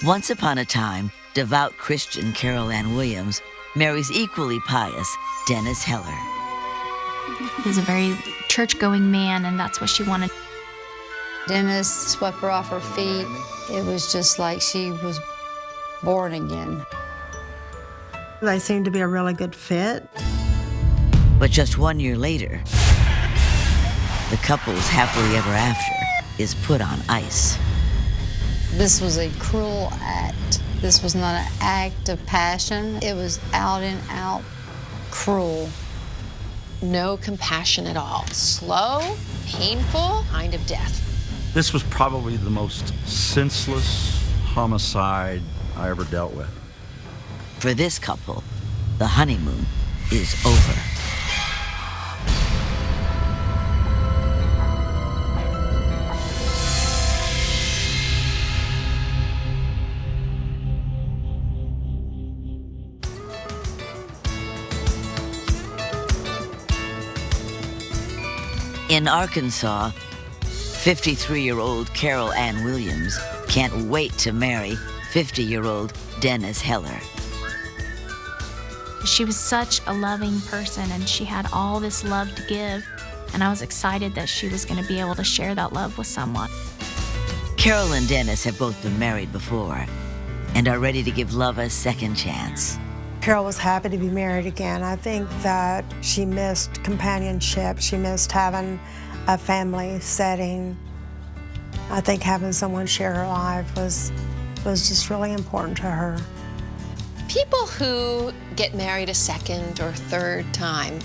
Once upon a time, devout Christian Carol Ann Williams marries equally pious Dennis Heller. He was a very church-going man, and that's what she wanted. Dennis swept her off her feet. It was just like she was born again. They seemed to be a really good fit. But just 1 year later, the couple's happily ever after is put on ice. This was a cruel act. This was not an act of passion. It was out and out cruel. No compassion at all. Slow, painful kind of death. This was probably the most senseless homicide I ever dealt with. For this couple, the honeymoon is over. In Arkansas, 53-year-old Carol Ann Williams can't wait to marry 50-year-old Dennis Heller. She was such a loving person, and she had all this love to give, and I was excited that she was going to be able to share that love with someone. Carol and Dennis have both been married before and are ready to give love a second chance. Carol was happy to be married again. I think that she missed companionship. She missed having a family setting. I think having someone share her life was just really important to her. People who get married a second or third time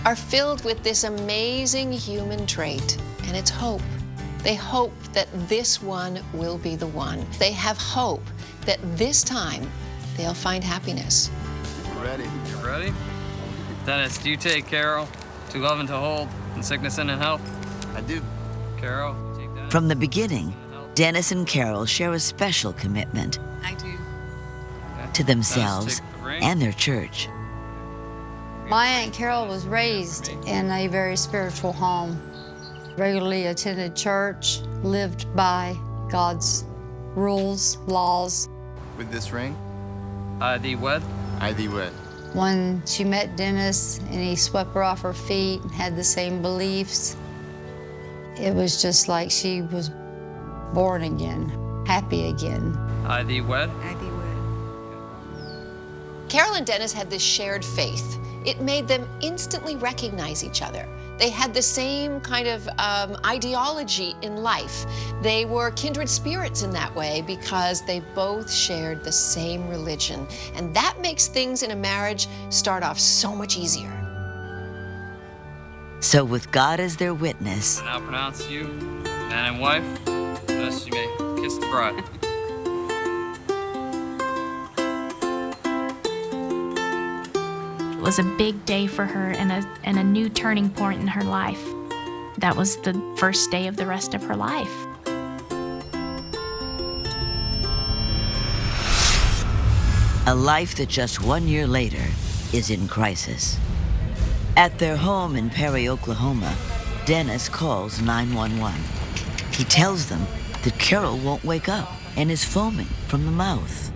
are filled with this amazing human trait, and it's hope. They hope that this one will be the one. They have hope that this time they'll find happiness. Ready. You ready? Dennis, do you take Carol? Too loving to hold in sickness and in health? I do. Carol, you take Dennis? From the beginning, Dennis and Carol share a special commitment I do. to themselves Dennis, take the ring. and their church. My Aunt Carol was raised in a very spiritual home. Regularly attended church, lived by God's rules, laws. With this ring, I thee wed? I thee wed. When she met Dennis and he swept her off her feet and had the same beliefs, it was just like she was born again, happy again. I thee wed? I thee wed. Carol and Dennis had this shared faith. It made them instantly recognize each other. They had the same kind of ideology in life. They were kindred spirits in that way because they both shared the same religion. And that makes things in a marriage start off so much easier. So with God as their witness, I now pronounce you man and wife. Thus you may kiss the bride. It was a big day for her and a new turning point in her life. That was the first day of the rest of her life. a life that just 1 year later is in crisis. At their home in Perry, Oklahoma, Dennis calls 911. He tells them that Carol won't wake up and is foaming from the mouth.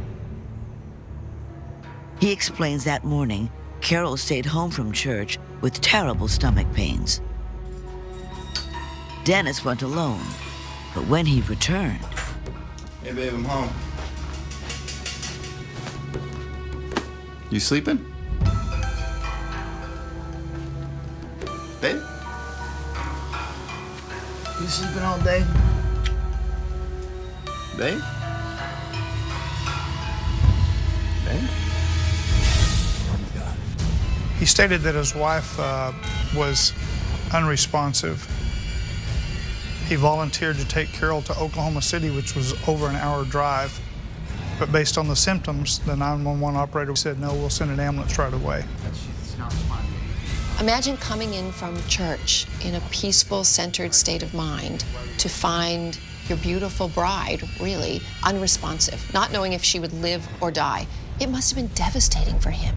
He explains that morning, Carol stayed home from church with terrible stomach pains. Dennis went alone, but when he returned... Hey, babe, I'm home. You sleeping? Babe? You sleeping all day? Babe? Babe? He stated that his wife was unresponsive. He volunteered to take Carol to Oklahoma City, which was over an hour drive. But based on the symptoms, the 911 operator said, no, we'll send an ambulance right away. Imagine coming in from church in a peaceful, centered state of mind to find your beautiful bride, really, unresponsive, not knowing if she would live or die. It must have been devastating for him.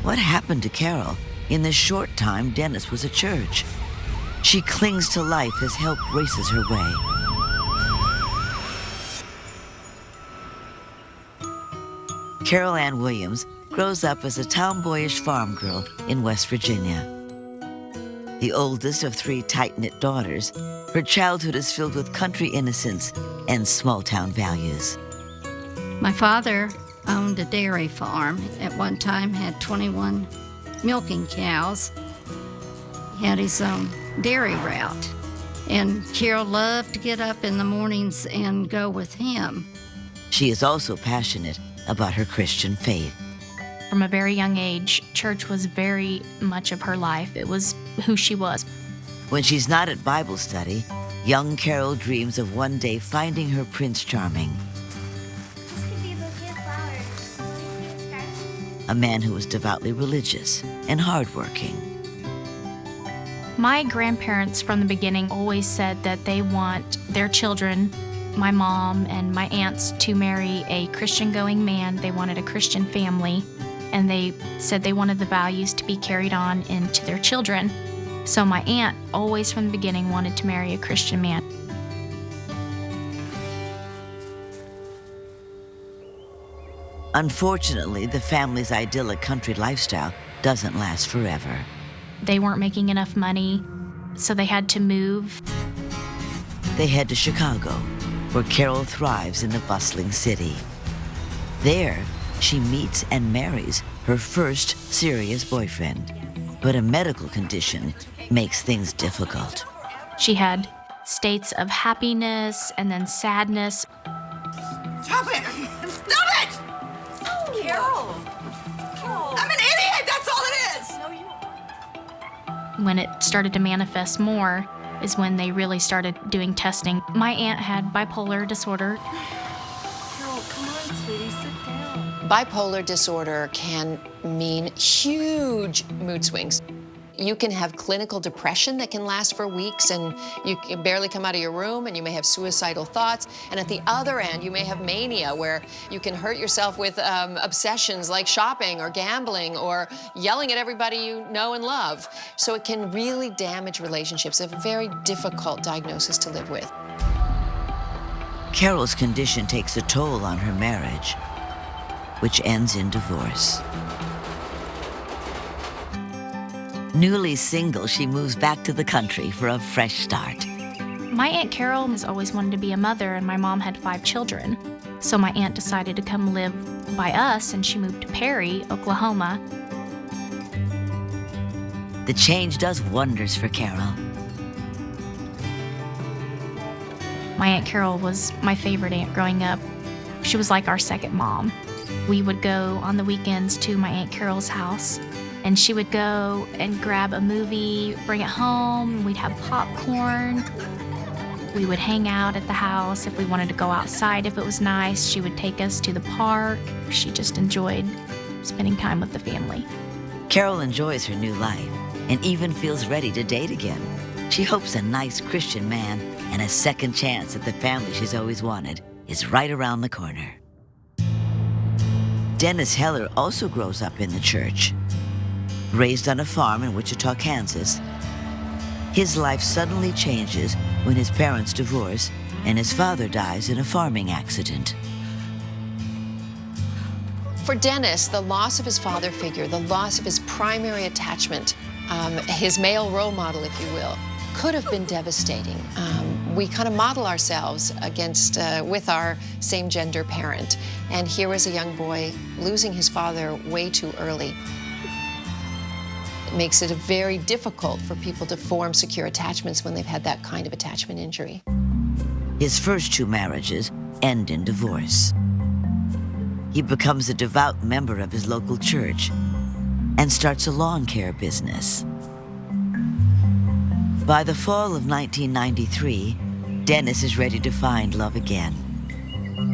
What happened to Carol in the short time Dennis was at church? She clings to life as help races her way. Carol Ann Williams grows up as a tomboyish farm girl in West Virginia. The oldest of 3 tight-knit daughters, her childhood is filled with country innocence and small-town values. My father owned a dairy farm. At one time had 21 milking cows. He had his own dairy route. And Carol loved to get up in the mornings and go with him. She is also passionate about her Christian faith. From a very young age, church was very much of her life. It was who she was. When she's not at Bible study, young Carol dreams of one day finding her Prince Charming. A man who was devoutly religious and hardworking. My grandparents from the beginning always said that they want their children, my mom and my aunts, to marry a Christian-going man. They wanted a Christian family, and they said they wanted the values to be carried on into their children. So my aunt always from the beginning wanted to marry a Christian man. Unfortunately, the family's idyllic country lifestyle doesn't last forever. They weren't making enough money, so they had to move. They head to Chicago, where Carol thrives in the bustling city. There, she meets and marries her first serious boyfriend. But a medical condition makes things difficult. She had states of happiness and then sadness. Stop it! Stop it! Oh, Carol! Oh. I'm an idiot! That's all it is! No, you... When it started to manifest more is when they really started doing testing. My aunt had bipolar disorder. Carol, come on, sweetie, sit down. Bipolar disorder can mean huge mood swings. You can have clinical depression that can last for weeks, and you can barely come out of your room, and you may have suicidal thoughts. And at the other end, you may have mania, where you can hurt yourself with obsessions like shopping or gambling or yelling at everybody you know and love. So it can really damage relationships. It's a very difficult diagnosis to live with. Carol's condition takes a toll on her marriage, which ends in divorce. Newly single, she moves back to the country for a fresh start. My Aunt Carol has always wanted to be a mother, and my mom had 5 children. So my aunt decided to come live by us, and she moved to Perry, Oklahoma. The change does wonders for Carol. My Aunt Carol was my favorite aunt growing up. She was like our second mom. We would go on the weekends to my Aunt Carol's house, and she would go and grab a movie, bring it home, and we'd have popcorn. We would hang out at the house. If we wanted to go outside, if it was nice, she would take us to the park. She just enjoyed spending time with the family. Carol enjoys her new life and even feels ready to date again. She hopes a nice Christian man and a second chance at the family she's always wanted is right around the corner. Dennis Heller also grows up in the church. Raised on a farm in Wichita, Kansas, his life suddenly changes when his parents divorce and his father dies in a farming accident. For Dennis, the loss of his father figure, the loss of his primary attachment, his male role model, if you will, could have been devastating. We kind of model ourselves against, with our same gender parent. And here was a young boy losing his father way too early. It makes it very difficult for people to form secure attachments when they've had that kind of attachment injury. His first 2 marriages end in divorce. He becomes a devout member of his local church and starts a lawn care business. By the fall of 1993, Dennis is ready to find love again.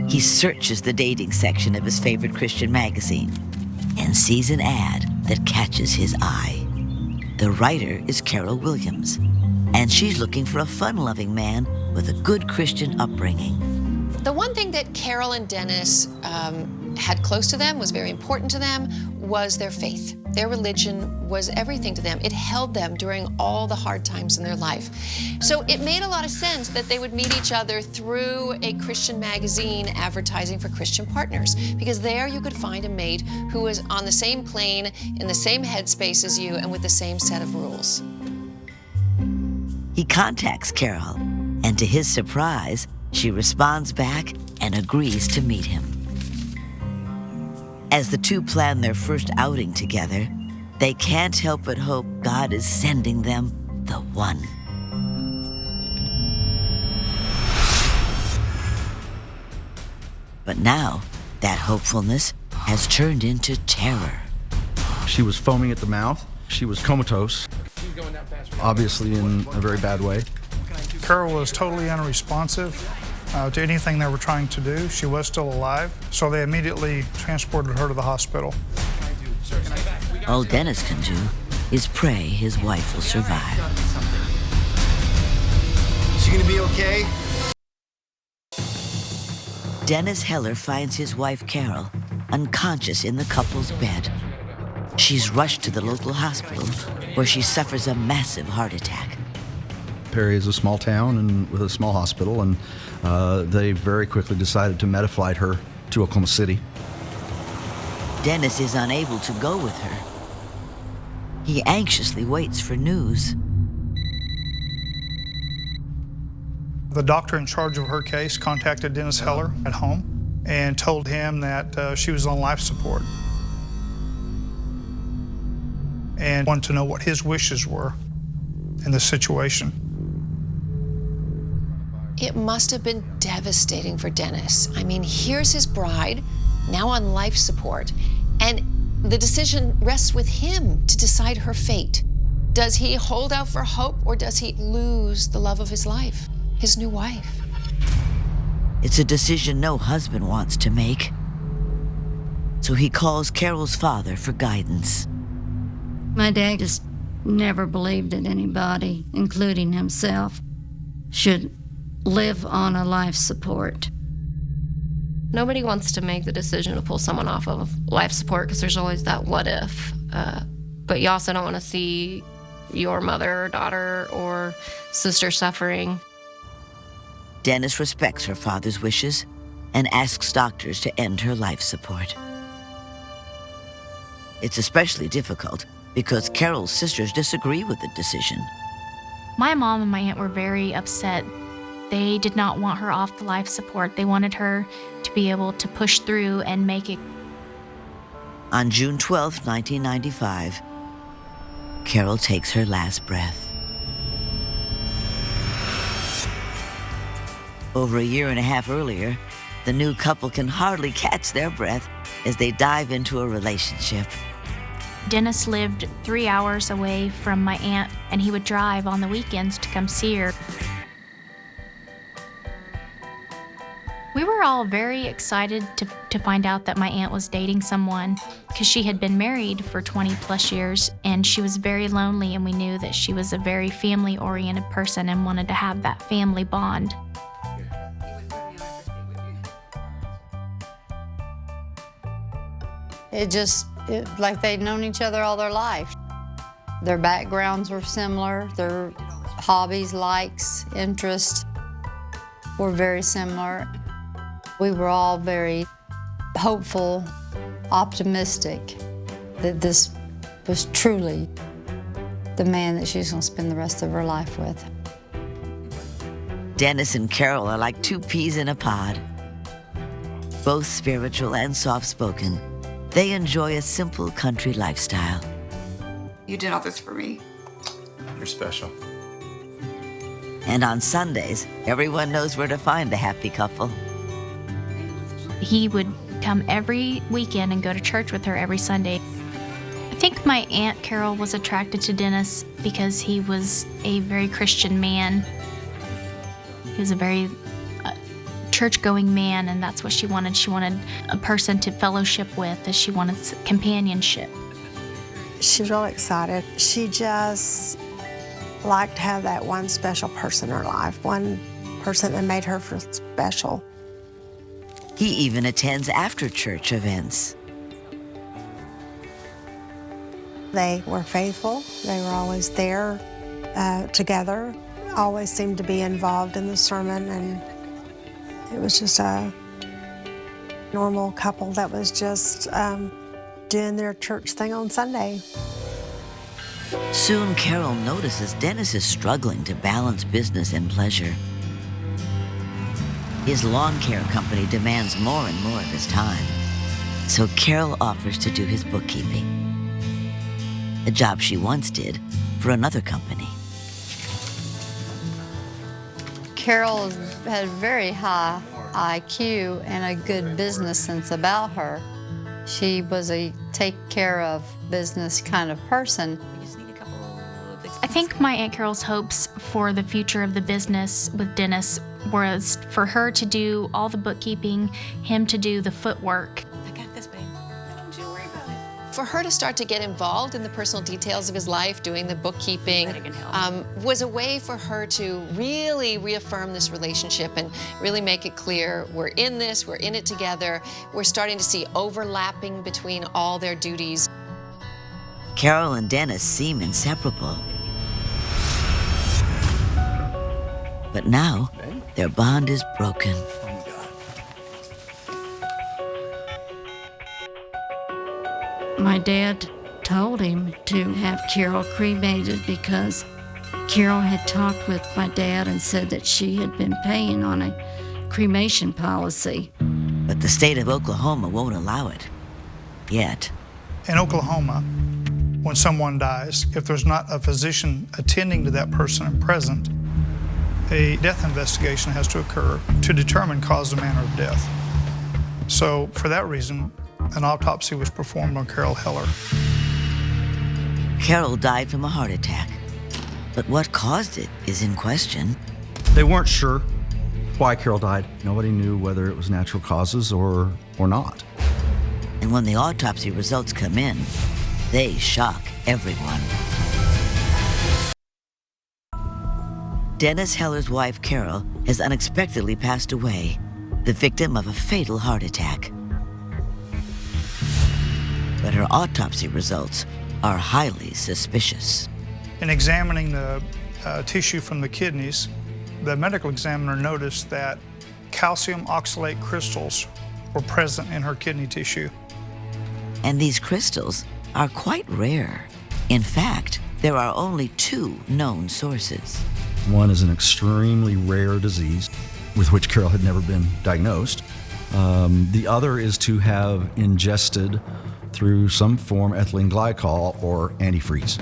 He searches the dating section of his favorite Christian magazine and sees an ad that catches his eye. The writer is Carol Williams, and she's looking for a fun-loving man with a good Christian upbringing. The one thing that Carol and Dennis had close to them, was very important to them, was their faith. Their religion was everything to them. It held them during all the hard times in their life. So it made a lot of sense that they would meet each other through a Christian magazine advertising for Christian partners, because there you could find a mate who was on the same plane, in the same headspace as you, and with the same set of rules. He contacts Carol, and to his surprise, she responds back and agrees to meet him. As the two plan their first outing together, they can't help but hope God is sending them the one. But now, that hopefulness has turned into terror. She was foaming at the mouth. She was comatose, obviously in a very bad way. Carol was totally unresponsive to anything they were trying to do. She was still alive, so they immediately transported her to the hospital. All Dennis can do is pray his wife will survive. Is she gonna be okay? Dennis Heller finds his wife Carol unconscious in the couple's bed. She's rushed to the local hospital where she suffers a massive heart attack. Perry is a small town and with a small hospital, and they very quickly decided to meta-flight her to Oklahoma City. Dennis is unable to go with her. He anxiously waits for news. The doctor in charge of her case contacted Dennis Heller at home and told him that she was on life support and wanted to know what his wishes were in this situation. It must have been devastating for Dennis. I mean, here's his bride, now on life support, and the decision rests with him to decide her fate. Does he hold out for hope, or does he lose the love of his life, his new wife? It's a decision no husband wants to make. So he calls Carol's father for guidance. My dad just never believed that anybody, including himself, should live on a life support. Nobody wants to make the decision to pull someone off of life support because there's always that what if. But you also don't want to see your mother or daughter or sister suffering. Dennis respects her father's wishes and asks doctors to end her life support. It's especially difficult because Carol's sisters disagree with the decision. My mom and my aunt were very upset. They did not want her off the life support. They wanted her to be able to push through and make it. On June 12, 1995, Carol takes her last breath. Over a year and a half earlier, the new couple can hardly catch their breath as they dive into a relationship. Dennis lived 3 hours away from my aunt, and he would drive on the weekends to come see her. We were all very excited to find out that my aunt was dating someone because she had been married for 20 plus years and she was very lonely, and we knew that she was a very family-oriented person and wanted to have that family bond. Like they'd known each other all their life. Their backgrounds were similar, their hobbies, likes, interests were very similar. We were all very hopeful, optimistic that this was truly the man that she's going to spend the rest of her life with. Dennis and Carol are like two peas in a pod. Both spiritual and soft-spoken, they enjoy a simple country lifestyle. You did all this for me. You're special. And on Sundays, everyone knows where to find the happy couple. He would come every weekend and go to church with her every Sunday. I think my Aunt Carol was attracted to Dennis because he was a very Christian man. He was a very church-going man, and that's what she wanted. She wanted a person to fellowship with, as she wanted companionship. She was really excited. She just liked to have that one special person in her life, one person that made her feel special. He even attends after-church events. They were faithful. They were always there together, always seemed to be involved in the sermon, and it was just a normal couple that was just doing their church thing on Sunday. Soon, Carol notices Dennis is struggling to balance business and pleasure. His lawn care company demands more and more of his time, so Carol offers to do his bookkeeping, a job she once did for another company. Carol had a very high IQ and a good business sense about her. She was a take care of business kind of person. I think my Aunt Carol's hopes for the future of the business with Dennis was for her to do all the bookkeeping, him to do the footwork. I got this, babe. Don't you worry about it. For her to start to get involved in the personal details of his life, doing the bookkeeping, was a way for her to really reaffirm this relationship and really make it clear, we're in this, we're in it together. We're starting to see overlapping between all their duties. Carol and Dennis seem inseparable. But now, their bond is broken. My dad told him to have Carol cremated because Carol had talked with my dad and said that she had been paying on a cremation policy. But the state of Oklahoma won't allow it. Yet. In Oklahoma, when someone dies, if there's not a physician attending to that person and present, a death investigation has to occur to determine cause and manner of death. So for that reason, an autopsy was performed on Carol Heller. Carol died from a heart attack, but what caused it is in question. They weren't sure why Carol died. Nobody knew whether it was natural causes or not. And when the autopsy results come in, they shock everyone. Dennis Heller's wife, Carol, has unexpectedly passed away, the victim of a fatal heart attack. But her autopsy results are highly suspicious. In examining the tissue from the kidneys, the medical examiner noticed that calcium oxalate crystals were present in her kidney tissue. And these crystals are quite rare. In fact, there are only 2 known sources. One is an extremely rare disease with which Carol had never been diagnosed. The other is to have ingested through some form ethylene glycol or antifreeze.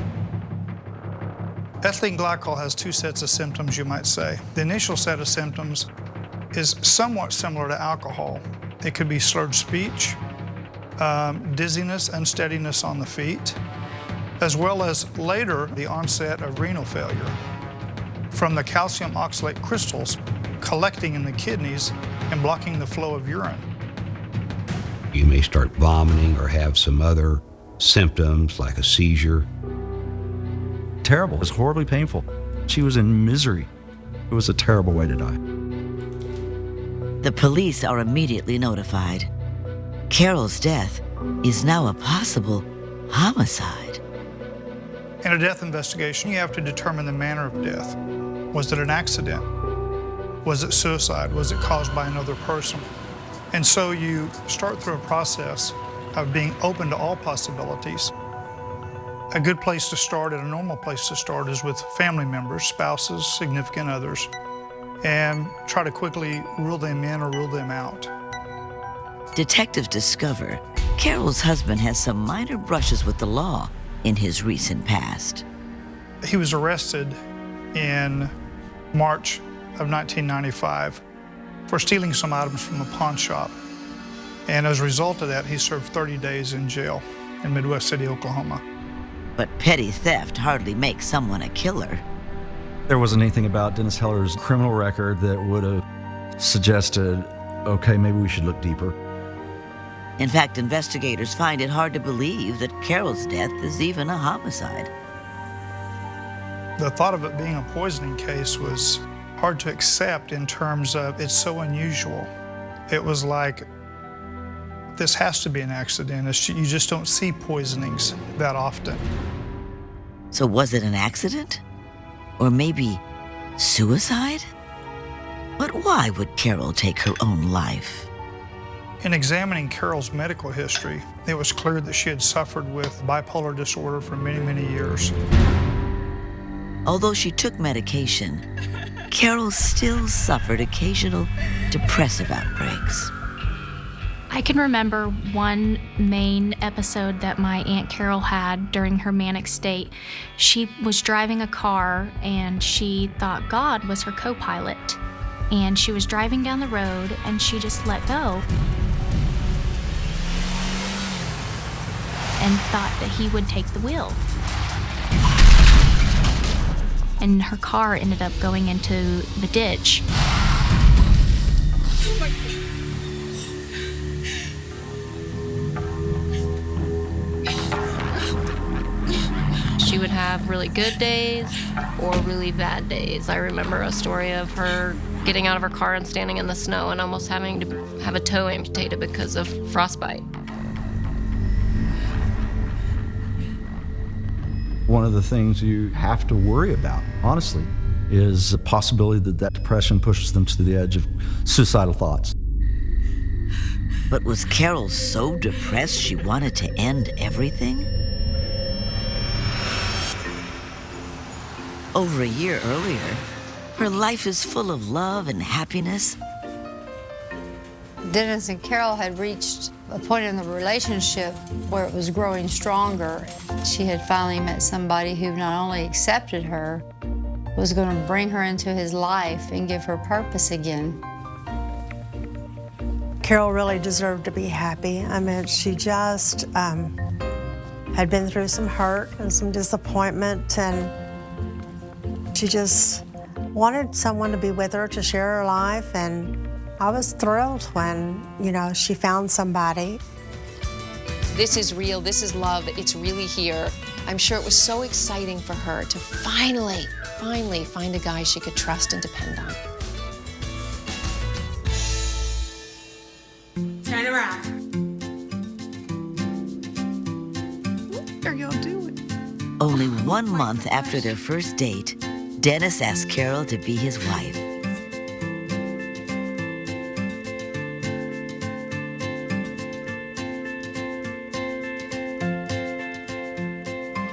Ethylene glycol has 2 sets of symptoms, you might say. The initial set of symptoms is somewhat similar to alcohol. It could be slurred speech, dizziness, unsteadiness on the feet, as well as later the onset of renal failure from the calcium oxalate crystals collecting in the kidneys and blocking the flow of urine. You may start vomiting or have some other symptoms like a seizure. Terrible. It was horribly painful. She was in misery. It was a terrible way to die. The police are immediately notified. Carol's death is now a possible homicide. In a death investigation, you have to determine the manner of death. Was it an accident? Was it suicide? Was it caused by another person? And so you start through a process of being open to all possibilities. A good place to start and a normal place to start is with family members, spouses, significant others, and try to quickly rule them in or rule them out. Detectives discover Carol's husband has some minor brushes with the law in his recent past. He was arrested in March of 1995 for stealing some items from a pawn shop. And as a result of that, he served 30 days in jail in Midwest City, Oklahoma. But petty theft hardly makes someone a killer. There wasn't anything about Dennis Heller's criminal record that would have suggested, okay, maybe we should look deeper. In fact, investigators find it hard to believe that Carol's death is even a homicide. The thought of it being a poisoning case was hard to accept in terms of it's so unusual. It was like, this has to be an accident. You just don't see poisonings that often. So was it an accident? Or maybe suicide? But why would Carol take her own life? In examining Carol's medical history, it was clear that she had suffered with bipolar disorder for many, many years. Although she took medication, Carol still suffered occasional depressive outbreaks. I can remember one main episode that my Aunt Carol had during her manic state. She was driving a car and she thought God was her co-pilot. And she was driving down the road and she just let go and thought that he would take the wheel. And her car ended up going into the ditch. She would have really good days or really bad days. I remember a story of her getting out of her car and standing in the snow and almost having to have a toe amputated because of frostbite. One of the things you have to worry about, honestly, is the possibility that depression pushes them to the edge of suicidal thoughts. But was Carol so depressed she wanted to end everything? Over a year earlier, her life is full of love and happiness. Dennis and Carol had reached a point in the relationship where it was growing stronger. She had finally met somebody who not only accepted her, was going to bring her into his life and give her purpose again. Carol really deserved to be happy. I mean, she just had been through some hurt and some disappointment, and she just wanted someone to be with her, to share her life, and I was thrilled when, she found somebody. This is real, this is love, it's really here. I'm sure it was so exciting for her to finally find a guy she could trust and depend on. Turn around. What are y'all doing? Only 1 month after their first date, Dennis asked Carol to be his wife.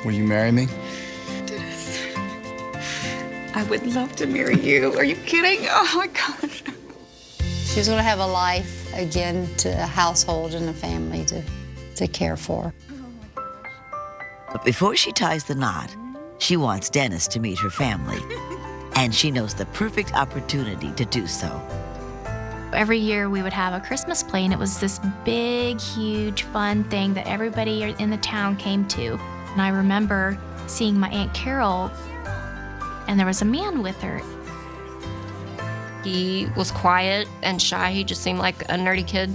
Will you marry me? Dennis, I would love to marry you. Are you kidding? Oh my gosh. She was going to have a life again, to a household and a family to care for. But before she ties the knot, she wants Dennis to meet her family. And she knows the perfect opportunity to do so. Every year we would have a Christmas play, and it was this big, huge, fun thing that everybody in the town came to. And I remember seeing my Aunt Carol, and there was a man with her. He was quiet and shy. He just seemed like a nerdy kid.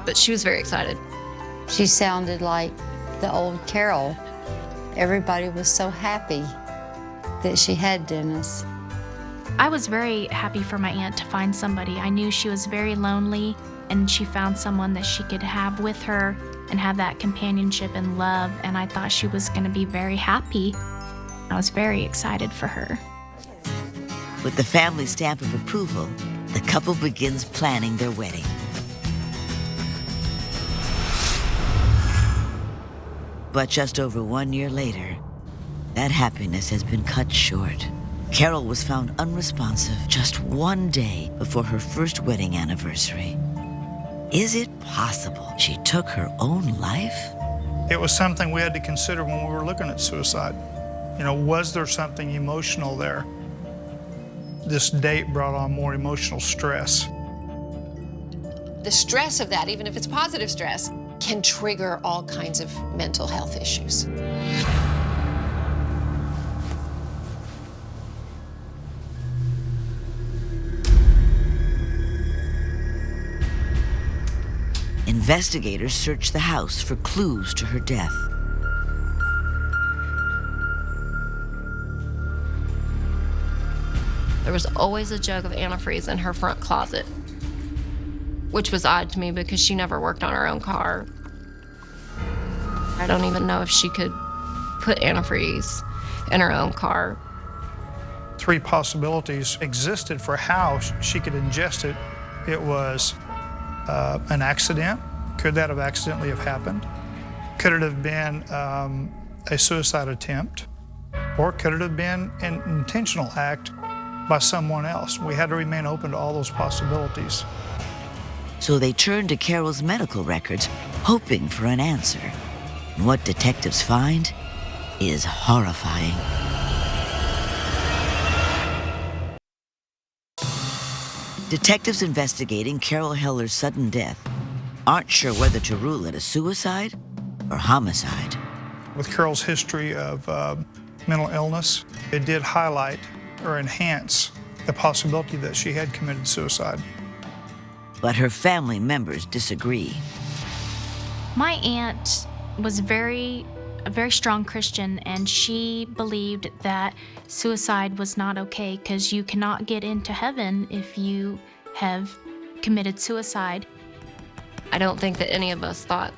But she was very excited. She sounded like the old Carol. Everybody was so happy that she had Dennis. I was very happy for my aunt to find somebody. I knew she was very lonely, and she found someone that she could have with her and have that companionship and love, and I thought she was going to be very happy. I was very excited for her. With the family stamp of approval, the couple begins planning their wedding. But just over 1 year later, that happiness has been cut short. Carol was found unresponsive just 1 day before her first wedding anniversary. Is it possible she took her own life? It was something we had to consider when we were looking at suicide. Was there something emotional there? This date brought on more emotional stress. The stress of that, even if it's positive stress, can trigger all kinds of mental health issues. Investigators search the house for clues to her death. There was always a jug of antifreeze in her front closet, which was odd to me because she never worked on her own car. I don't even know if she could put antifreeze in her own car. 3 possibilities existed for how she could ingest it. It was an accident. Could that have accidentally have happened? Could it have been a suicide attempt? Or could it have been an intentional act by someone else? We had to remain open to all those possibilities. So they turned to Carol's medical records, hoping for an answer. And what detectives find is horrifying. Detectives investigating Carol Heller's sudden death aren't sure whether to rule it a suicide or homicide. With Carol's history of mental illness, it did highlight or enhance the possibility that she had committed suicide. But her family members disagree. My aunt was a very strong Christian, and she believed that suicide was not okay because you cannot get into heaven if you have committed suicide. I don't think that any of us thought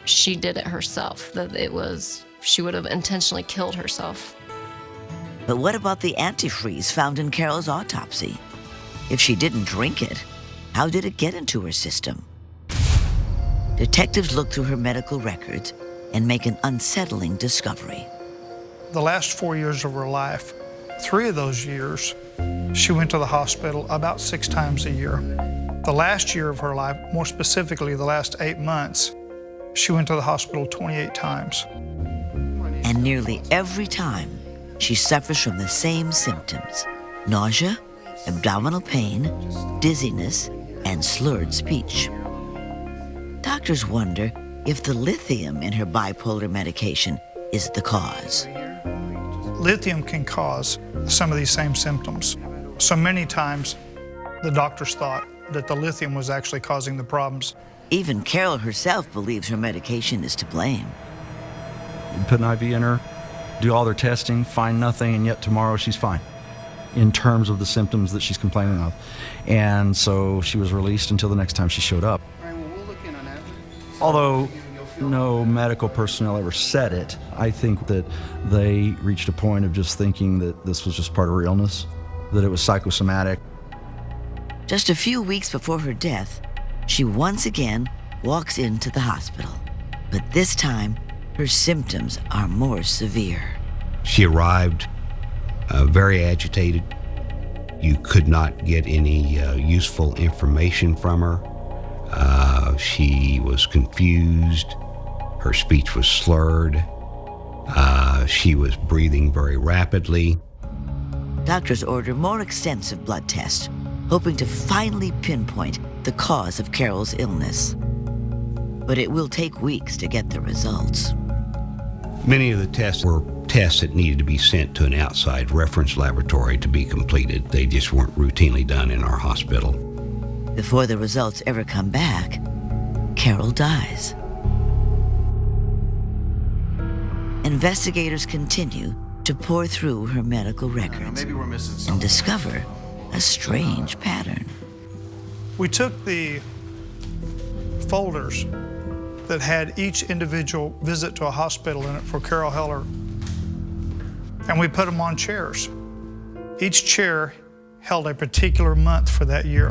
she did it herself, that she would have intentionally killed herself. But what about the antifreeze found in Carol's autopsy? If she didn't drink it, how did it get into her system? Detectives look through her medical records and make an unsettling discovery. The last 4 years of her life, 3 of those years, she went to the hospital about 6 times a year. The last year of her life, more specifically the last 8 months, she went to the hospital 28 times. And nearly every time, she suffers from the same symptoms: nausea, abdominal pain, dizziness, and slurred speech. Doctors wonder if the lithium in her bipolar medication is the cause. Lithium can cause some of these same symptoms. So many times, the doctors thought that the lithium was actually causing the problems. Even Carol herself believes her medication is to blame. Put an IV in her, do all their testing, find nothing, and yet tomorrow she's fine in terms of the symptoms that she's complaining of. And so she was released until the next time she showed up. Although no medical personnel ever said it, I think that they reached a point of just thinking that this was just part of her illness, that it was psychosomatic. Just a few weeks before her death, she once again walks into the hospital. But this time, her symptoms are more severe. She arrived very agitated. You could not get any useful information from her. She was confused. Her speech was slurred. She was breathing very rapidly. Doctors order more extensive blood tests, hoping to finally pinpoint the cause of Carol's illness. But it will take weeks to get the results. Many of the tests were tests that needed to be sent to an outside reference laboratory to be completed. They just weren't routinely done in our hospital. Before the results ever come back, Carol dies. Investigators continue to pore through her medical records and discover a strange pattern. We took the folders that had each individual visit to a hospital in it for Carol Heller, and we put them on chairs. Each chair held a particular month for that year.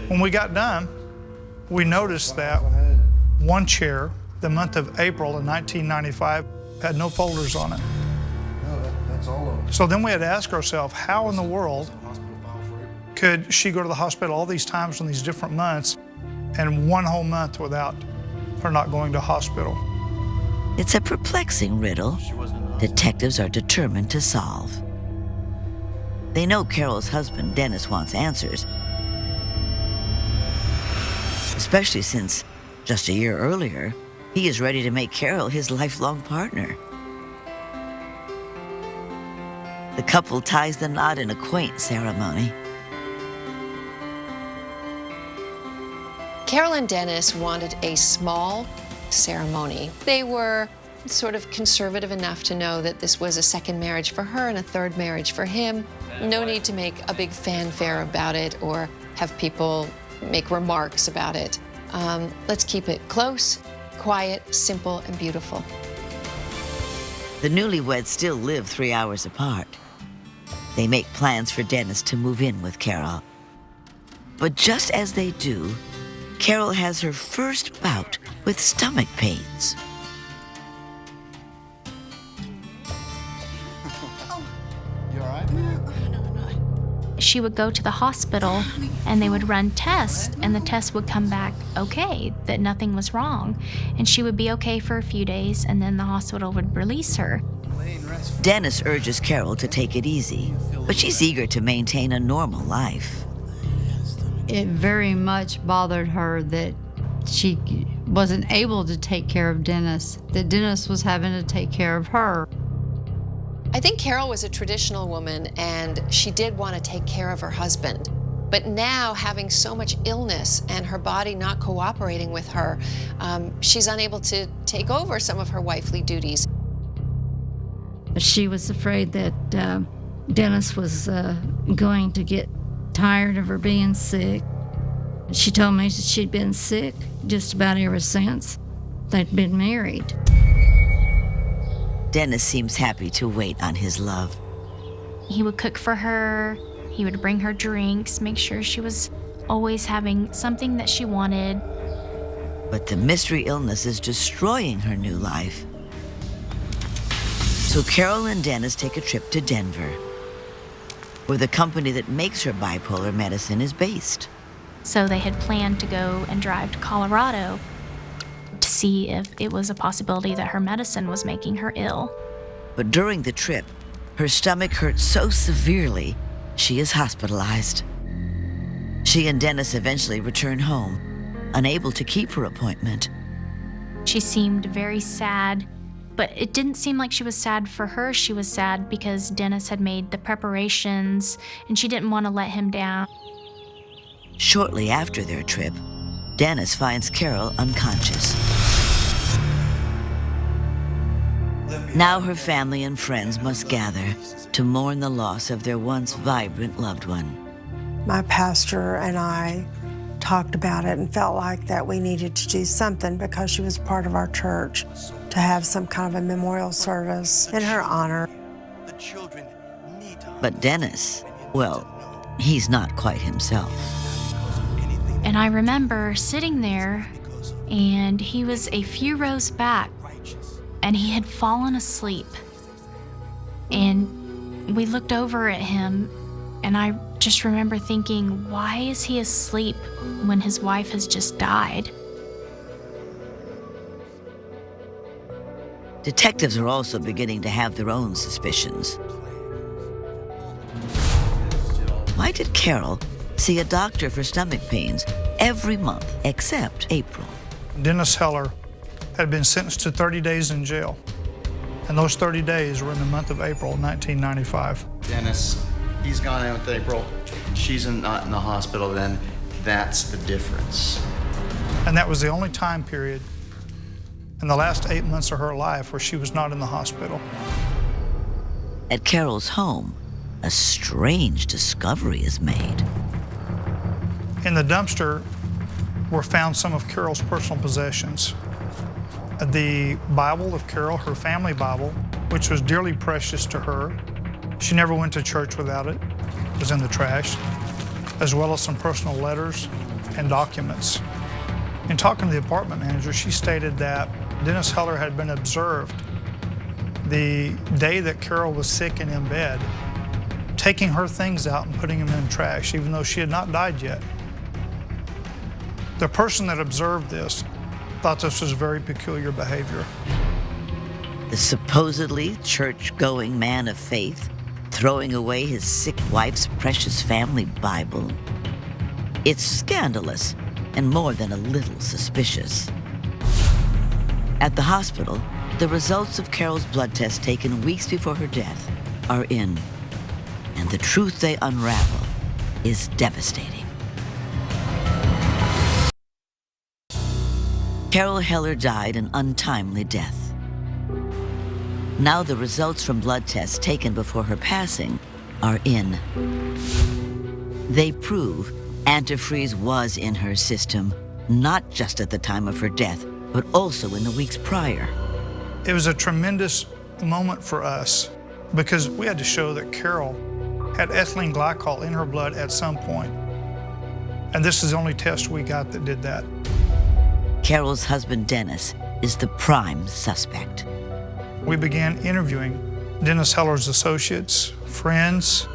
When we got done, we noticed that one chair, the month of April in 1995, had no folders on it. That's all of them. So then we had to ask ourselves, how in the world could she go to the hospital all these times in these different months and one whole month without her not going to hospital? It's a perplexing riddle detectives are determined to solve. They know Carol's husband, Dennis, wants answers, especially since just a year earlier, he is ready to make Carol his lifelong partner. The couple ties the knot in a quaint ceremony. Carol and Dennis wanted a small ceremony. They were sort of conservative enough to know that this was a second marriage for her and a third marriage for him. No need to make a big fanfare about it or have people make remarks about it. Let's keep it close, quiet, simple, and beautiful. The newlyweds still live 3 hours apart. They make plans for Dennis to move in with Carol. But just as they do, Carol has her first bout with stomach pains. You all right? She would go to the hospital and they would run tests, and the tests would come back okay, that nothing was wrong. And she would be okay for a few days, and then the hospital would release her. Dennis urges Carol to take it easy, but she's eager to maintain a normal life. It very much bothered her that she wasn't able to take care of Dennis, that Dennis was having to take care of her. I think Carol was a traditional woman and she did want to take care of her husband. But now, having so much illness and her body not cooperating with her, she's unable to take over some of her wifely duties. She was afraid that Dennis was going to get tired of her being sick. She told me that she'd been sick just about ever since they'd been married. Dennis seems happy to wait on his love. He would cook for her, he would bring her drinks, make sure she was always having something that she wanted. But the mystery illness is destroying her new life. So Carol and Dennis take a trip to Denver, where the company that makes her bipolar medicine is based. So they had planned to go and drive to Colorado to see if it was a possibility that her medicine was making her ill. But during the trip, her stomach hurt so severely, she is hospitalized. She and Dennis eventually return home, unable to keep her appointment. She seemed very sad, but it didn't seem like she was sad for her. She was sad because Dennis had made the preparations and she didn't want to let him down. Shortly after their trip, Dennis finds Carol unconscious. Now her family and friends must gather to mourn the loss of their once vibrant loved one. My pastor and I talked about it and felt like that we needed to do something because she was part of our church, to have some kind of a memorial service in her honor. But Dennis, well, he's not quite himself. And I remember sitting there, and he was a few rows back, and he had fallen asleep. And we looked over at him, and I just remember thinking, why is he asleep when his wife has just died? Detectives are also beginning to have their own suspicions. Why did Carol see a doctor for stomach pains every month except April? Dennis Heller had been sentenced to 30 days in jail, and those 30 days were in the month of April 1995. Dennis, he's gone in with April. She's not in the hospital then. That's the difference. And that was the only time period in the last 8 months of her life where she was not in the hospital. At Carol's home, a strange discovery is made. In the dumpster were found some of Carol's personal possessions. The Bible of Carol, her family Bible, which was dearly precious to her. She never went to church without it. It was in the trash, as well as some personal letters and documents. In talking to the apartment manager, she stated that Dennis Heller had been observed the day that Carol was sick and in bed, taking her things out and putting them in the trash, even though she had not died yet. The person that observed this thought this was very peculiar behavior. The supposedly church-going man of faith throwing away his sick wife's precious family Bible. It's scandalous and more than a little suspicious. At the hospital, the results of Carol's blood test taken weeks before her death are in, and the truth they unravel is devastating. Carol Heller died an untimely death. Now the results from blood tests taken before her passing are in. They prove antifreeze was in her system, not just at the time of her death, but also in the weeks prior. It was a tremendous moment for us because we had to show that Carol had ethylene glycol in her blood at some point. And this is the only test we got that did that. Carol's husband, Dennis, is the prime suspect. We began interviewing Dennis Heller's associates, friends,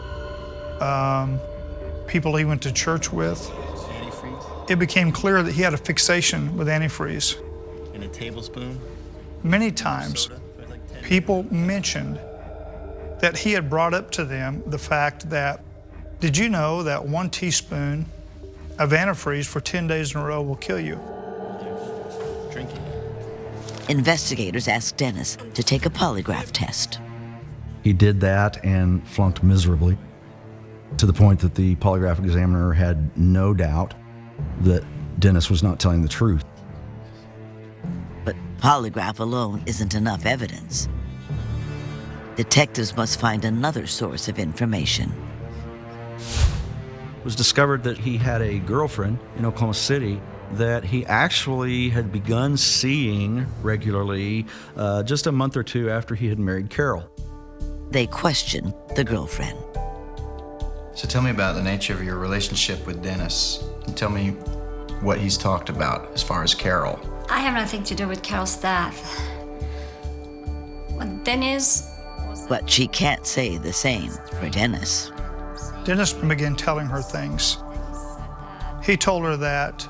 people he went to church with. It became clear that he had a fixation with antifreeze. In a tablespoon? Many times, people mentioned that he had brought up to them the fact that, did you know that 1 teaspoon of antifreeze for 10 days in a row will kill you? Drinking. Investigators asked Dennis to take a polygraph test. He did that and flunked miserably, to the point that the polygraph examiner had no doubt that Dennis was not telling the truth. But polygraph alone isn't enough evidence. Detectives must find another source of information. It was discovered that he had a girlfriend in Oklahoma City that he actually had begun seeing regularly just a month or two after he had married Carol. They question the girlfriend. So tell me about the nature of your relationship with Dennis. And tell me what he's talked about as far as Carol. I have nothing to do with Carol's death. But Dennis... But she can't say the same for Dennis. Dennis began telling her things. He told her that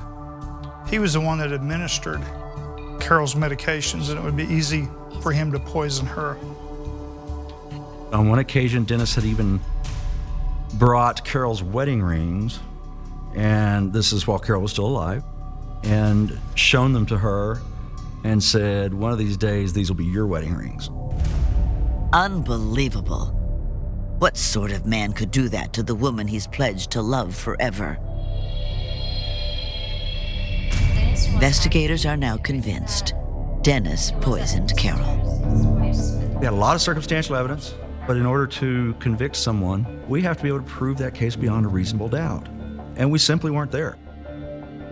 he was the one that administered Carol's medications and it would be easy for him to poison her. On one occasion, Dennis had even brought Carol's wedding rings, and this is while Carol was still alive, and shown them to her and said, one of these days, these will be your wedding rings. Unbelievable. What sort of man could do that to the woman he's pledged to love forever? Investigators are now convinced Dennis poisoned Carol. We had a lot of circumstantial evidence, but in order to convict someone, we have to be able to prove that case beyond a reasonable doubt. And we simply weren't there.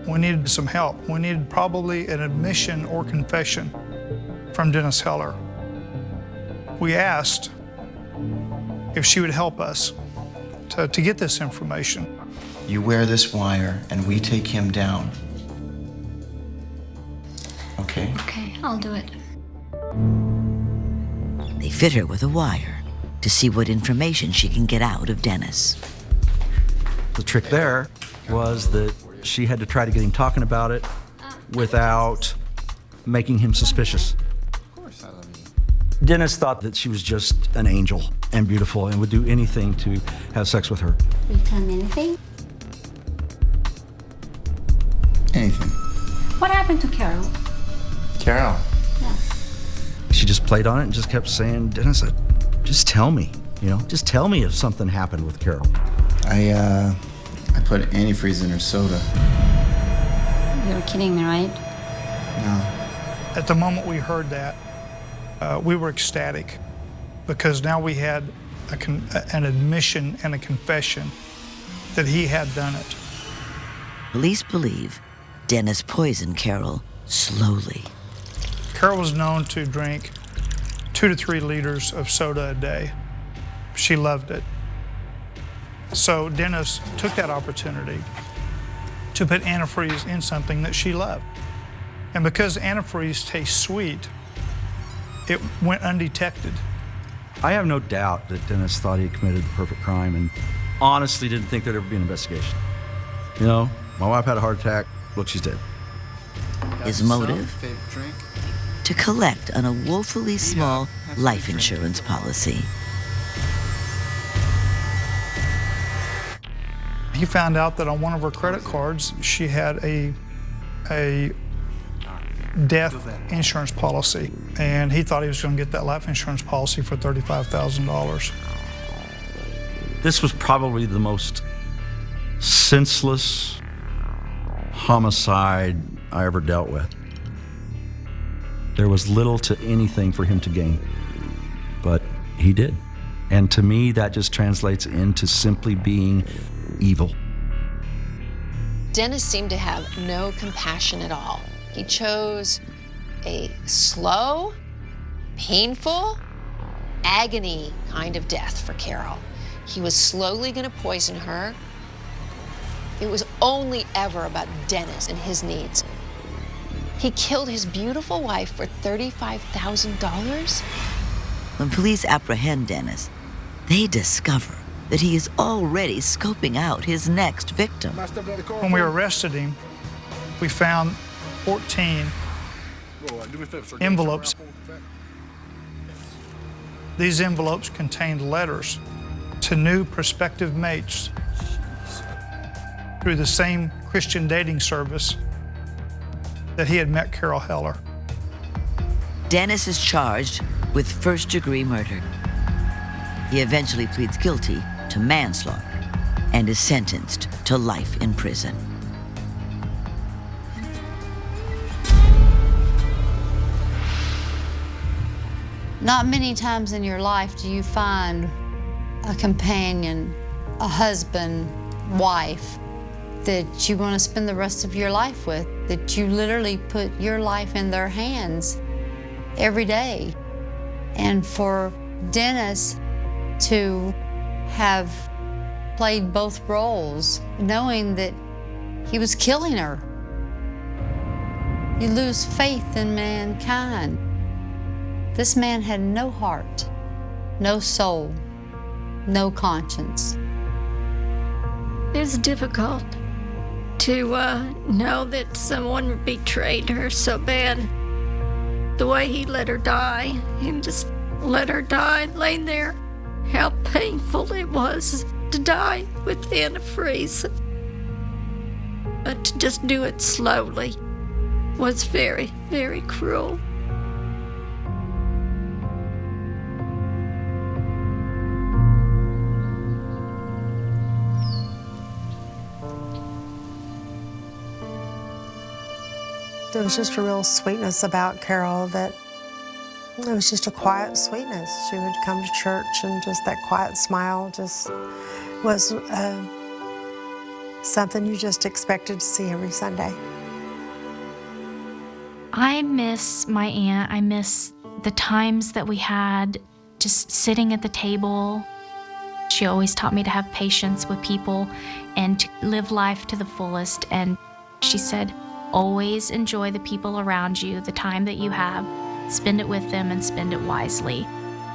We needed some help. We needed probably an admission or confession from Dennis Heller. We asked if she would help us to get this information. You wear this wire and we take him down. Okay? Okay, I'll do it. They fit her with a wire to see what information she can get out of Dennis. The trick there was that she had to try to get him talking about it without making him suspicious. Of course I love you. Dennis thought that she was just an angel and beautiful and would do anything to have sex with her. Will you tell me anything? Anything. What happened to Carol? Carol. Yeah. She just played on it and just kept saying, Dennis, just tell me, just tell me if something happened with Carol. I put antifreeze in her soda. You're kidding me, right? No. At the moment we heard that, we were ecstatic because now we had an admission and a confession that he had done it. Police believe Dennis poisoned Carol slowly. Carol was known to drink 2 to 3 liters of soda a day. She loved it. So Dennis took that opportunity to put antifreeze in something that she loved. And because antifreeze tastes sweet, it went undetected. I have no doubt that Dennis thought he committed the perfect crime and honestly didn't think there'd ever be an investigation. My wife had a heart attack. Look, she's dead. His motive? To collect on a woefully small life insurance policy. He found out that on one of her credit cards, she had a death insurance policy, and he thought he was going to get that life insurance policy for $35,000. This was probably the most senseless homicide I ever dealt with. There was little to anything for him to gain, but he did. And to me, that just translates into simply being evil. Dennis seemed to have no compassion at all. He chose a slow, painful, agony kind of death for Carol. He was slowly going to poison her. It was only ever about Dennis and his needs. He killed his beautiful wife for $35,000? When police apprehend Dennis, they discover that he is already scoping out his next victim. When we arrested him, we found 14 envelopes. These envelopes contained letters to new prospective mates through the same Christian dating service that he had met Carol Heller. Dennis is charged with first-degree murder. He eventually pleads guilty to manslaughter and is sentenced to life in prison. Not many times in your life do you find a companion, a husband, wife that you want to spend the rest of your life with, that you literally put your life in their hands every day. And for Dennis to have played both roles, knowing that he was killing her, you lose faith in mankind. This man had no heart, no soul, no conscience. It's difficult to know that someone betrayed her so bad. The way he let her die, and just let her die laying there. How painful it was to die with antifreeze. But to just do it slowly was very, very cruel. There was just a real sweetness about Carol that it was just a quiet sweetness. She would come to church and just that quiet smile just was something you just expected to see every Sunday. I miss my aunt. I miss the times that we had just sitting at the table. She always taught me to have patience with people and to live life to the fullest. And she said, always enjoy the people around you, the time that you have. Spend it with them and spend it wisely.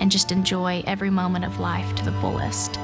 And just enjoy every moment of life to the fullest.